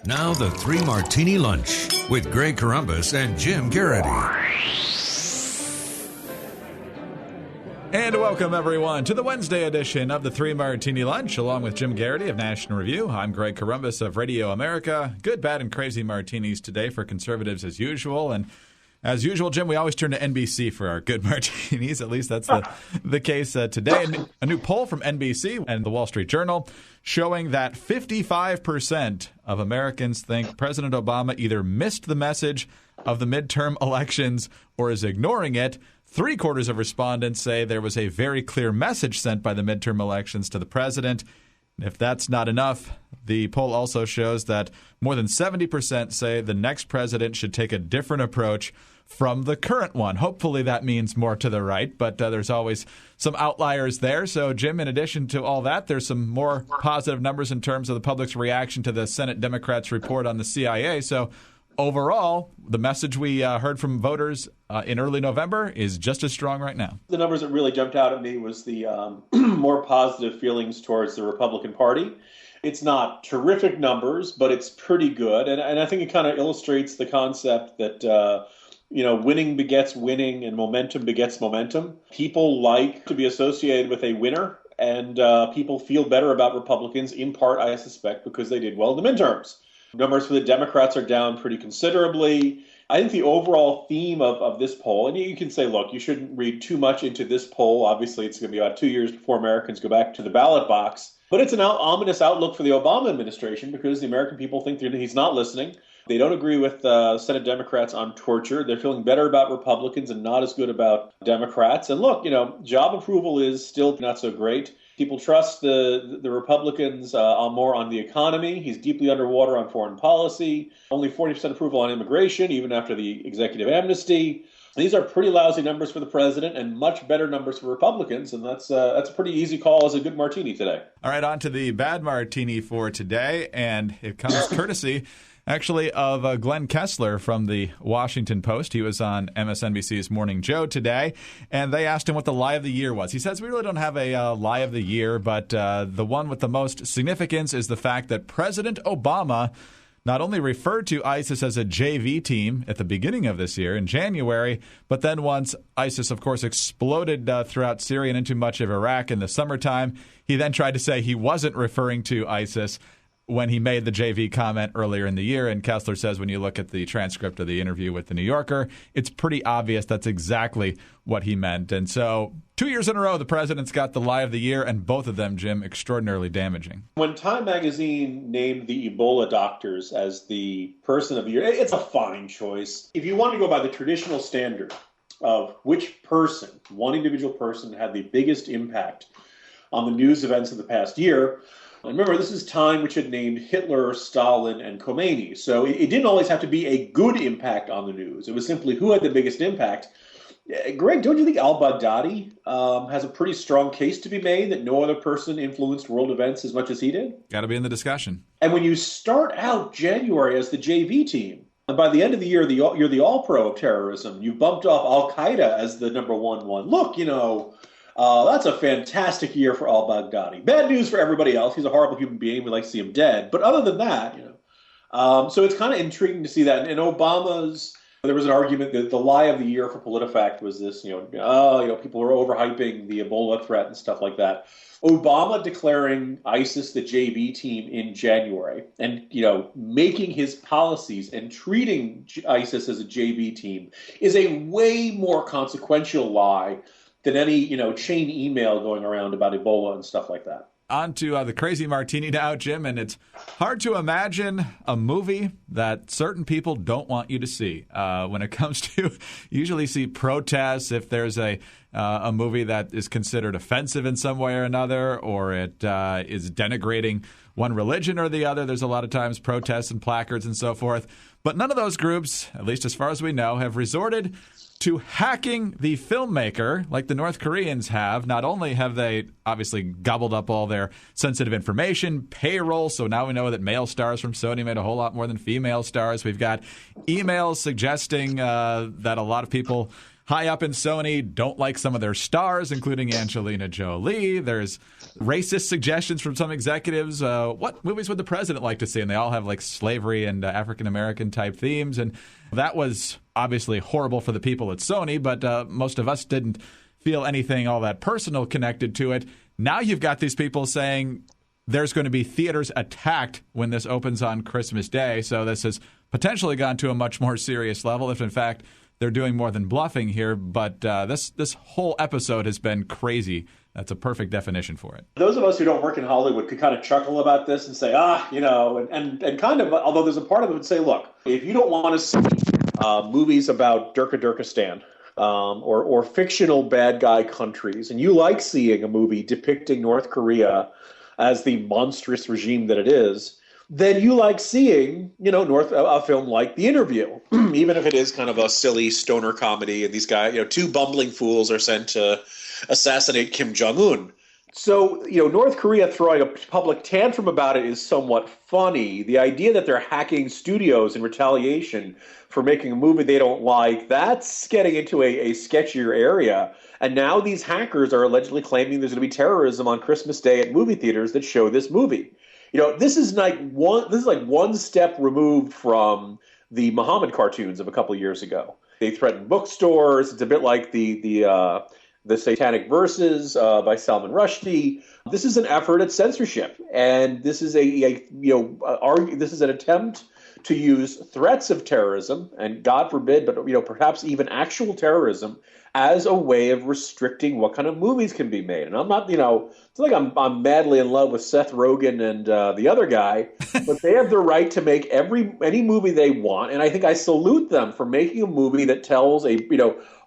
Now the Three Martini Lunch with Greg Corombos and Jim Geraghty. And welcome, everyone, to the Wednesday edition of the Three Martini Lunch, along with Jim Geraghty of National Review. I'm Greg Corombos of Radio America. Good, bad, and crazy martinis today for conservatives as usual. And as usual, Jim, we always turn to NBC for our good martinis. At least that's the case today. A new poll from NBC and the Wall Street Journal showing that 55% of Americans think President Obama either missed the message of the midterm elections or is ignoring it. 3/4 of respondents say there was a very clear message sent by the midterm elections to the president. If that's not enough, the poll also shows that more than 70% say the next president should take a different approach from the current one. Hopefully that means more to the right, but there's always some outliers there. So, Jim, in addition to all that, there's some more positive numbers in terms of the public's reaction to the Senate Democrats' report on the CIA. So, overall, the message we heard from voters in early November is just as strong right now. The numbers that really jumped out at me was the more positive feelings towards the Republican Party. It's not terrific numbers, but it's pretty good. And I think it kind of illustrates the concept that, winning begets winning and momentum begets momentum. People like to be associated with a winner, and people feel better about Republicans, in part, I suspect, because they did well in the midterms. Numbers for the Democrats are down pretty considerably. I think the overall theme of this poll, and you can say, look, you shouldn't read too much into this poll. Obviously, it's going to be about 2 years before Americans go back to the ballot box. But it's an ominous outlook for the Obama administration because the American people think he's not listening. They don't agree with Senate Democrats on torture. They're feeling better about Republicans and not as good about Democrats. And look, job approval is still not so great. People trust the Republicans more on the economy. He's deeply underwater on foreign policy. Only 40% approval on immigration, even after the executive amnesty. These are pretty lousy numbers for the president and much better numbers for Republicans. And that's a pretty easy call as a good martini today. All right, on to the bad martini for today. And it comes courtesy actually of Glenn Kessler from the Washington Post. He was on MSNBC's Morning Joe today, and they asked him what the lie of the year was. He says, we really don't have a lie of the year, but the one with the most significance is the fact that President Obama not only referred to ISIS as a JV team at the beginning of this year in January, but then once ISIS, of course, exploded throughout Syria and into much of Iraq in the summertime, he then tried to say he wasn't referring to ISIS when he made the JV comment earlier in the year. And Kessler says when you look at the transcript of the interview with the New Yorker, it's pretty obvious that's exactly what he meant. And so 2 years in a row, the president's got the lie of the year, and both of them, Jim, extraordinarily damaging. When Time magazine named the Ebola doctors as the person of the year, it's a fine choice. If you want to go by the traditional standard of which person, one individual person, had the biggest impact on the news events of the past year, and remember, this is Time which had named Hitler, Stalin, and Khomeini. So it didn't always have to be a good impact on the news. It was simply who had the biggest impact. Greg, don't you think al-Baghdadi has a pretty strong case to be made that no other person influenced world events as much as he did? Got to be in the discussion. And when you start out January as the JV team, and by the end of the year, you're the all-pro of terrorism, you've bumped off al-Qaeda as the number one. Look, that's a fantastic year for al-Baghdadi. Bad news for everybody else. He's a horrible human being. We like to see him dead. But other than that, so it's kind of intriguing to see that. And Obama's, there was an argument that the lie of the year for PolitiFact was this, people are overhyping the Ebola threat and stuff like that. Obama declaring ISIS the JV team in January and, making his policies and treating ISIS as a JV team is a way more consequential lie than any, chain email going around about Ebola and stuff like that. On to the crazy martini now, Jim, and it's hard to imagine a movie that certain people don't want you to see. When it comes to usually see protests, if there's a movie that is considered offensive in some way or another, or it is denigrating one religion or the other, there's a lot of times protests and placards and so forth. But none of those groups, at least as far as we know, have resorted to hacking the filmmaker like the North Koreans have. Not only have they obviously gobbled up all their sensitive information, payroll, so now we know that male stars from Sony made a whole lot more than female stars. We've got emails suggesting that a lot of people high up in Sony don't like some of their stars, including Angelina Jolie. There's racist suggestions from some executives. What movies would the president like to see? And they all have like slavery and African-American type themes. And that was obviously horrible for the people at Sony, but most of us didn't feel anything all that personal connected to it. Now you've got these people saying there's going to be theaters attacked when this opens on Christmas Day. So this has potentially gone to a much more serious level, if in fact they're doing more than bluffing here. But this whole episode has been crazy. That's a perfect definition for it. Those of us who don't work in Hollywood could kind of chuckle about this and say, and kind of, although there's a part of it that would say, look, if you don't want to see movies about Durkistan, or fictional bad guy countries, and you like seeing a movie depicting North Korea as the monstrous regime that it is, then you like seeing, a film like The Interview, even if it is kind of a silly stoner comedy, and these guys, two bumbling fools are sent to assassinate Kim Jong-un. So, North Korea throwing a public tantrum about it is somewhat funny. The idea that they're hacking studios in retaliation for making a movie they don't like, that's getting into a sketchier area. And now these hackers are allegedly claiming there's going to be terrorism on Christmas Day at movie theaters that show this movie. This is like one step removed from the Muhammad cartoons of a couple of years ago. They threaten bookstores. It's a bit like the Satanic Verses by Salman Rushdie. This is an effort at censorship, and this is this is an attempt to use threats of terrorism, and God forbid, but perhaps even actual terrorism, as a way of restricting what kind of movies can be made. And I'm not, it's like I'm madly in love with Seth Rogen and the other guy, but they have the right to make any movie they want, and I think I salute them for making a movie that tells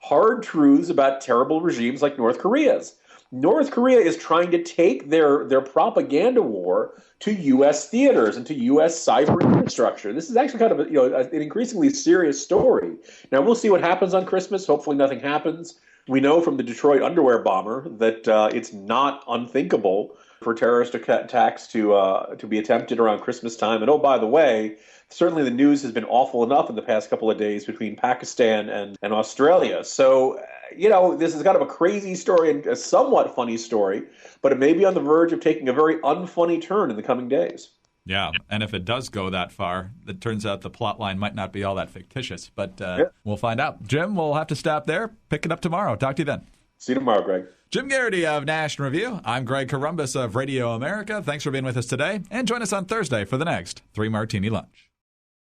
hard truths about terrible regimes like North Korea's. North Korea is trying to take their propaganda war to U.S. theaters and to U.S. cyber infrastructure. This is actually kind of an increasingly serious story. Now, we'll see what happens on Christmas. Hopefully nothing happens. We know from the Detroit underwear bomber that it's not unthinkable for terrorist attacks to be attempted around Christmas time. And, oh, by the way, certainly the news has been awful enough in the past couple of days between Pakistan and Australia. So, this is kind of a crazy story and a somewhat funny story, but it may be on the verge of taking a very unfunny turn in the coming days. Yeah, and if it does go that far, it turns out the plot line might not be all that fictitious, but We'll find out. Jim, we'll have to stop there. Pick it up tomorrow. Talk to you then. See you tomorrow, Greg. Jim Geraghty of National Review. I'm Greg Corombos of Radio America. Thanks for being with us today, and join us on Thursday for the next 3 Martini Lunch.